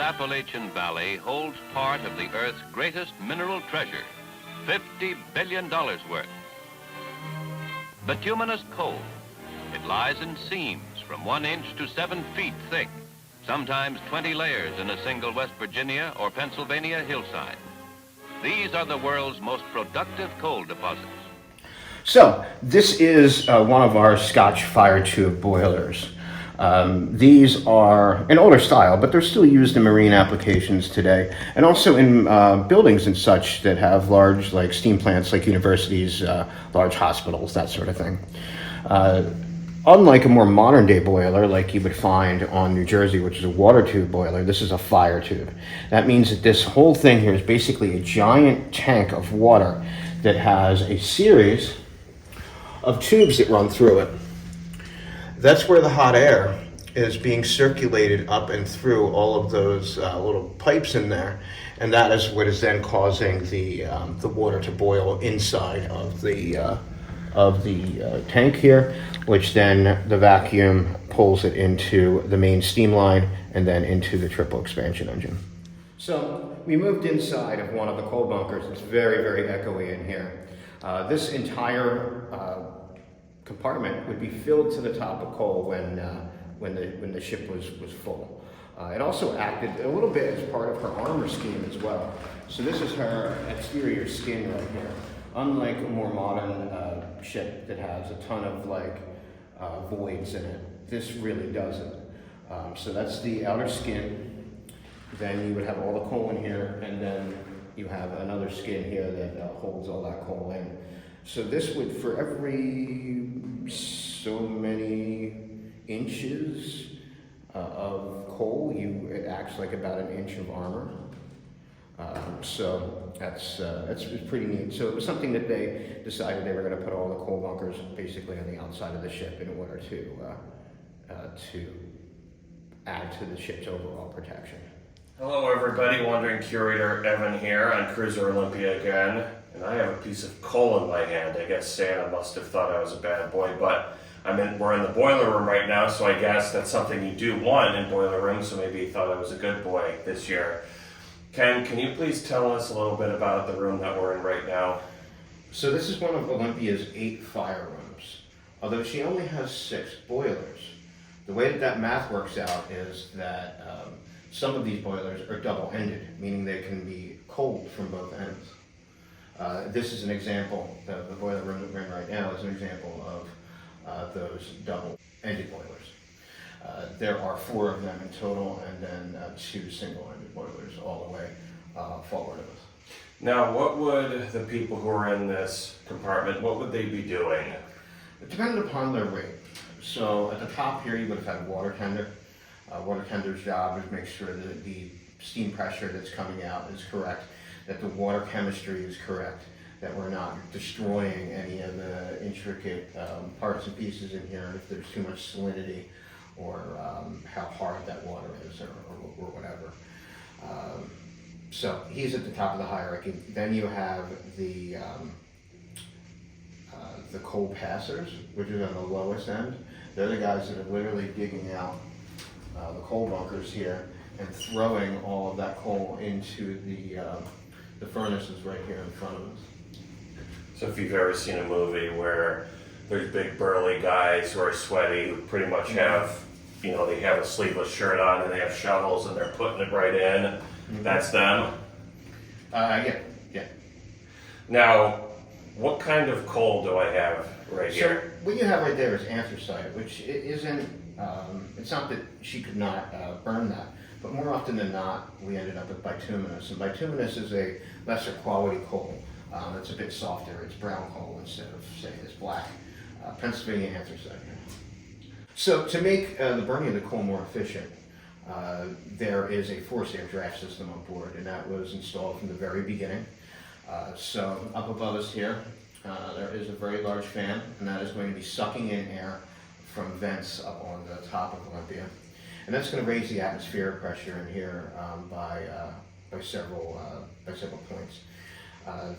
Appalachian Valley holds part of the Earth's greatest mineral treasure, $50 billion worth. Bituminous coal. It lies in seams from 1 inch to 7 feet thick, sometimes 20 layers in a single West Virginia or Pennsylvania hillside. These are the world's most productive coal deposits. So this is one of our Scotch fire tube boilers. These are an older style, but they're still used in marine applications today, and also in buildings and such that have large, like steam plants, like universities, large hospitals, that sort of thing. Unlike a more modern day boiler like you would find on New Jersey, which is a water tube boiler, this is a fire tube. That means that this whole thing here is basically a giant tank of water that has a series of tubes that run through it. That's where the hot air is being circulated up and through all of those little pipes in there, and that is what is then causing the water to boil inside of the tank here, which then the vacuum pulls it into the main steam line and then into the triple expansion engine. So we moved inside of one of the coal bunkers. It's very, very echoey in here. This entire compartment would be filled to the top of coal when the ship was full. It also acted a little bit as part of her armor scheme as well. So this is her exterior skin right here. Unlike a more modern ship that has a ton of voids in it, this really doesn't. So that's the outer skin. Then you would have all the coal in here, and then you have another skin here that holds all that coal in. So this would, for every so many inches of coal, it acts like about an inch of armor. So that's pretty neat. So it was something that they decided they were going to put all the coal bunkers basically on the outside of the ship in order to add to the ship's overall protection. Hello everybody, Wandering Curator Evan here on Cruiser Olympia again, and I have a piece of coal in my hand. I guess Santa must have thought I was a bad boy, but we're in the boiler room right now, so I guess that's something you do want in boiler rooms, so maybe he thought I was a good boy this year. Ken, can you please tell us a little bit about the room that we're in right now? So this is one of Olympia's 8 fire rooms, although she only has 6 boilers. The way that math works out is that some of these boilers are double-ended, meaning they can be cold from both ends. This is an example, the boiler room that we're in right now is an example of those double-ended boilers. There are 4 of them in total, and then 2 single-ended boilers all the way forward of us. Now, what would the people who are in this compartment, what would they be doing? It depended upon their rate. So at the top here, you would have had a water tender. Water tender's job is to make sure that the steam pressure that's coming out is correct, that the water chemistry is correct, that we're not destroying any of the intricate parts and pieces in here if there's too much salinity or how hard that water is or whatever. So he's at the top of the hierarchy. Then you have the coal passers, which is on the lowest end. They're the guys that are literally digging out the coal bunkers here and throwing all of that coal into the furnaces right here in front of us. So if you've ever seen a movie where there's big burly guys who are sweaty, who pretty much have, they have a sleeveless shirt on and they have shovels and they're putting it right in, that's them? Yeah. Now, what kind of coal do I have right here? So what you have right there is anthracite, which isn't, it's not that she could not burn that, but more often than not, we ended up with bituminous. And bituminous is a lesser quality coal. It's a bit softer. It's brown coal instead of, say, this black Pennsylvania anthracite. So to make the burning of the coal more efficient, there is a forced air draft system on board, and that was installed from the very beginning. So up above us here, there is a very large fan, and that is going to be sucking in air from vents up on the top of Olympia. And that's going to raise the atmospheric pressure in here by several points.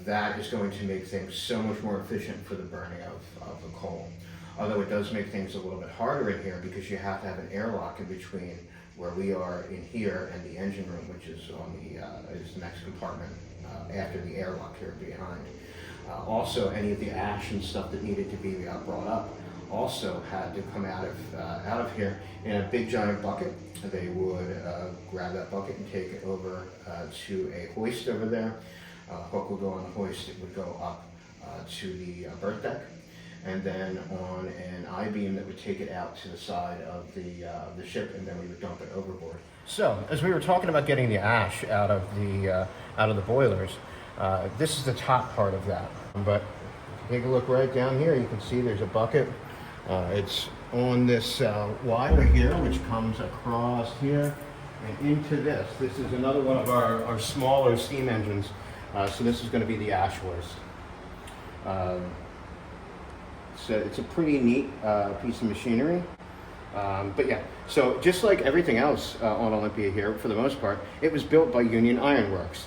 That is going to make things so much more efficient for the burning of the coal. Although it does make things a little bit harder in here because you have to have an airlock in between where we are in here, and the engine room, which is on is the next compartment after the airlock here behind. Also, any of the ash and stuff that needed to be brought up also had to come out of here in a big giant bucket. They would grab that bucket and take it over to a hoist over there. Hook would go on the hoist, it would go up to the berth deck, and then on an I-beam that would take it out to the side of the ship, and then we would dump it overboard. So, as we were talking about getting the ash out of the boilers, this is the top part of that. But take a look right down here, you can see there's a bucket. It's on this wire here, which comes across here and into this. This is another one of our smaller steam engines. So this is going to be the ash hoist. So it's a pretty neat piece of machinery. But yeah, so just like everything else on Olympia here, for the most part, it was built by Union Iron Works.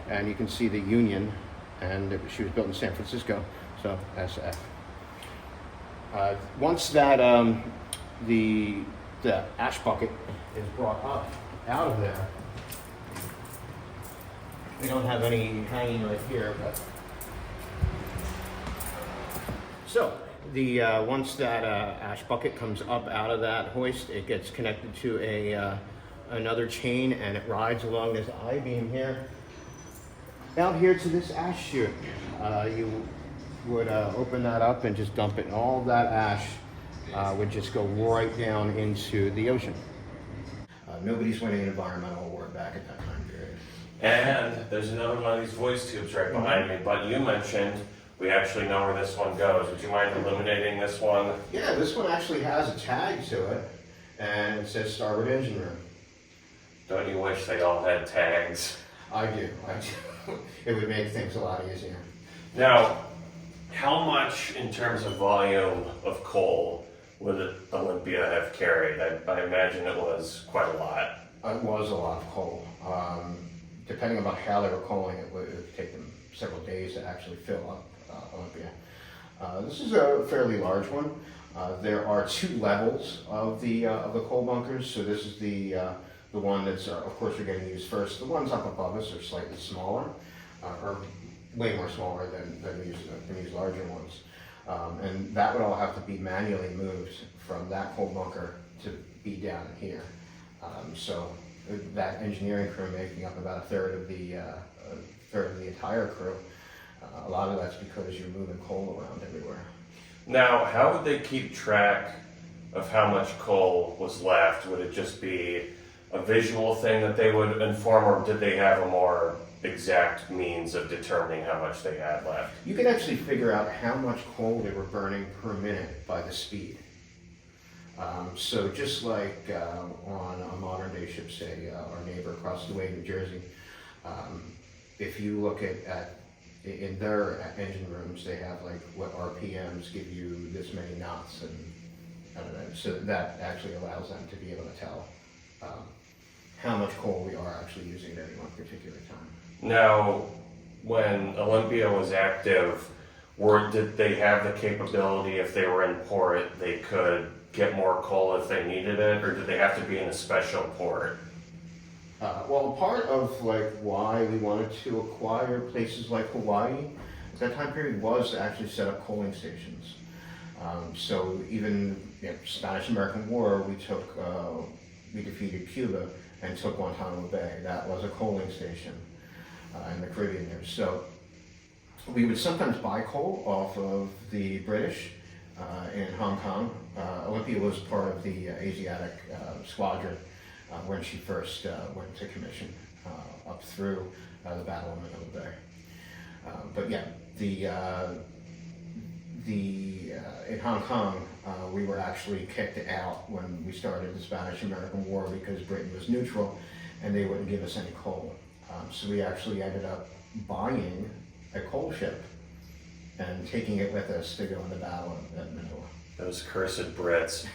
And you can see the Union, and she was built in San Francisco, so SF. Once that the ash bucket is brought up out of there, we don't have any hanging right here, but so the once that ash bucket comes up out of that hoist, it gets connected to another chain, and it rides along this I-beam here out here to this ash chute. You would open that up and just dump it, and all that ash would just go right down into the ocean. Nobody's winning an environmental award back at that time period. And there's another one of these voice tubes right behind me, but you mentioned we actually know where this one goes. Would you mind illuminating this one? Yeah, this one actually has a tag to it, and it says starboard engine room. Don't you wish they all had tags? I do. It would make things a lot easier. Now, how much in terms of volume of coal would Olympia have carried? I imagine it was quite a lot. It was a lot of coal. Depending on how they were coaling, it would take them several days to actually fill up Olympia. This is a fairly large one. There are two levels of the coal bunkers. So this is the one that's, of course, we're getting used first. The ones up above us are slightly smaller, or way more smaller than these larger ones. And that would all have to be manually moved from that coal bunker to be down here. So that engineering crew making up about a third of the entire crew. A lot of that's because you're moving coal around everywhere. Now, how would they keep track of how much coal was left? Would it just be a visual thing that they would inform, or did they have a more exact means of determining how much they had left? You can actually figure out how much coal they were burning per minute by the speed. So just like on a modern day ship, say our neighbor across the way in New Jersey, if you look at in their engine rooms, they have like what RPMs give you this many knots, and I don't know. So that actually allows them to be able to tell how much coal we are actually using at any one particular time. Now, when Olympia was active, did they have the capability, if they were in port, they could get more coal if they needed it, or did they have to be in a special port? Well, part of like why we wanted to acquire places like Hawaii at that time period was to actually set up coaling stations. So even Spanish-American War, we defeated Cuba and took Guantanamo Bay. That was a coaling station in the Caribbean there. So we would sometimes buy coal off of the British in Hong Kong. Olympia was part of the Asiatic squadron when she first went to commission up through the Battle of Manila Bay. But yeah, in Hong Kong, we were actually kicked out when we started the Spanish-American War because Britain was neutral and they wouldn't give us any coal. So we actually ended up buying a coal ship and taking it with us to go in the battle at Manila. Those cursed Brits.